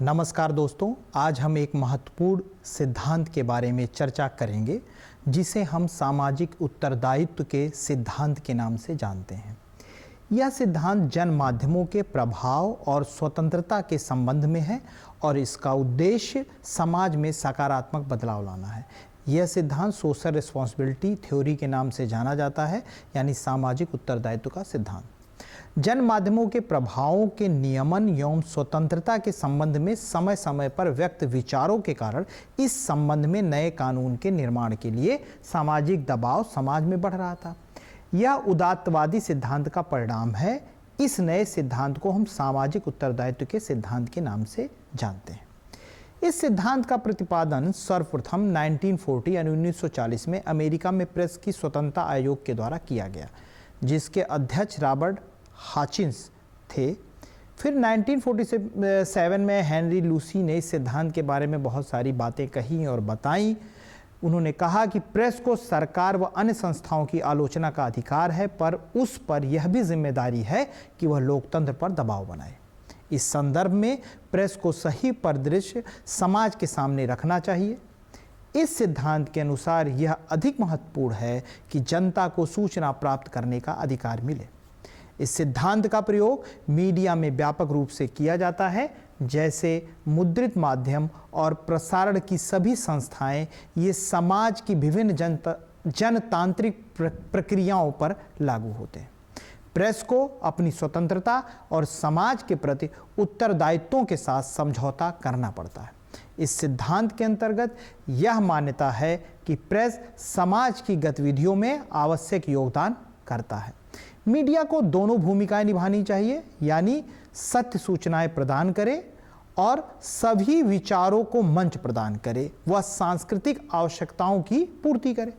नमस्कार दोस्तों, आज हम एक महत्वपूर्ण सिद्धांत के बारे में चर्चा करेंगे जिसे हम सामाजिक उत्तरदायित्व के सिद्धांत के नाम से जानते हैं। यह सिद्धांत जन माध्यमों के प्रभाव और स्वतंत्रता के संबंध में है और इसका उद्देश्य समाज में सकारात्मक बदलाव लाना है। यह सिद्धांत सोशल रिस्पॉन्सिबिलिटी थ्योरी के नाम से जाना जाता है, यानी सामाजिक उत्तरदायित्व का सिद्धांत। जन माध्यमों के प्रभावों के नियमन एवं स्वतंत्रता के संबंध में समय समय पर व्यक्त विचारों के कारण इस संबंध में नए कानून के निर्माण के लिए सामाजिक दबाव समाज में बढ़ रहा था। यह उदात्तवादी सिद्धांत का परिणाम है। इस नए सिद्धांत को हम सामाजिक उत्तरदायित्व के सिद्धांत के नाम से जानते हैं। इस सिद्धांत का प्रतिपादन सर्वप्रथम 1940 यानी 1940 में अमेरिका में प्रेस की स्वतंत्रता आयोग के द्वारा किया गया, जिसके अध्यक्ष रॉबर्ट हाचिंस थे। फिर 1947 में हेनरी लूसी ने इस सिद्धांत के बारे में बहुत सारी बातें कही और बताई। उन्होंने कहा कि प्रेस को सरकार व अन्य संस्थाओं की आलोचना का अधिकार है, पर उस पर यह भी जिम्मेदारी है कि वह लोकतंत्र पर दबाव बनाए। इस संदर्भ में प्रेस को सही परिदृश्य समाज के सामने रखना चाहिए। इस सिद्धांत के अनुसार यह अधिक महत्वपूर्ण है कि जनता को सूचना प्राप्त करने का अधिकार मिले। इस सिद्धांत का प्रयोग मीडिया में व्यापक रूप से किया जाता है, जैसे मुद्रित माध्यम और प्रसारण की सभी संस्थाएं ये समाज की विभिन्न जनतांत्रिक प्रक्रियाओं पर लागू होते हैं। प्रेस को अपनी स्वतंत्रता और समाज के प्रति उत्तरदायित्वों के साथ समझौता करना पड़ता है। इस सिद्धांत के अंतर्गत यह मान्यता है कि प्रेस समाज की गतिविधियों में आवश्यक योगदान करता है। मीडिया को दोनों भूमिकाएं निभानी चाहिए, यानी सत्य सूचनाएं प्रदान करे और सभी विचारों को मंच प्रदान करे, वह सांस्कृतिक आवश्यकताओं की पूर्ति करे।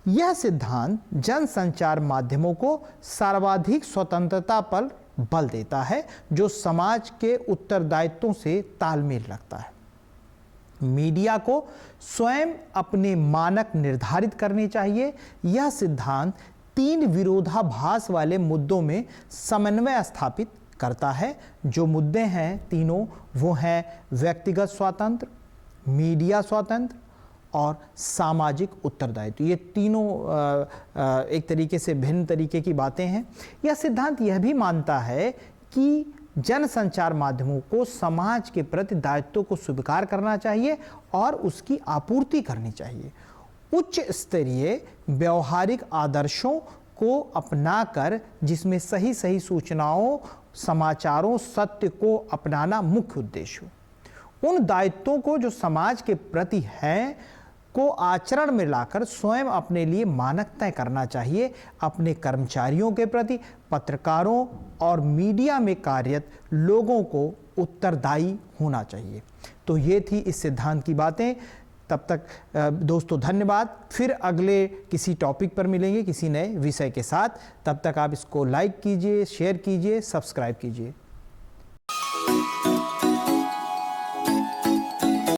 यह सिद्धांत जनसंचार माध्यमों को सर्वाधिक स्वतंत्रता पर बल देता है, जो समाज के उत्तरदायित्वों से तालमेल रखता है। मीडिया को स्वयं अपने मानक निर्धारित करने चाहिए। यह सिद्धांत 3 विरोधाभास वाले मुद्दों में समन्वय स्थापित करता है। जो मुद्दे हैं तीनों, वो हैं व्यक्तिगत स्वातंत्र्य, मीडिया स्वातंत्र्य और सामाजिक उत्तरदायित्व। ये तीनों एक तरीके से भिन्न तरीके की बातें हैं। यह सिद्धांत यह भी मानता है कि जनसंचार माध्यमों को समाज के प्रति दायित्व को स्वीकार करना चाहिए और उसकी आपूर्ति करनी चाहिए। उच्च स्तरीय व्यवहारिक आदर्शों को अपनाकर, जिसमें सही सूचनाओं, समाचारों, सत्य को अपनाना मुख्य उद्देश्य हो। उन दायित्वों को जो समाज के प्रति हैं को आचरण में लाकर स्वयं अपने लिए मानक तय करना चाहिए। अपने कर्मचारियों के प्रति, पत्रकारों और मीडिया में कार्यरत लोगों को उत्तरदायी होना चाहिए। तो ये थी इस सिद्धांत की बातें। तब तक दोस्तों धन्यवाद। फिर अगले किसी टॉपिक पर मिलेंगे किसी नए विषय के साथ। तब तक आप इसको लाइक कीजिए, शेयर कीजिए, सब्सक्राइब कीजिए।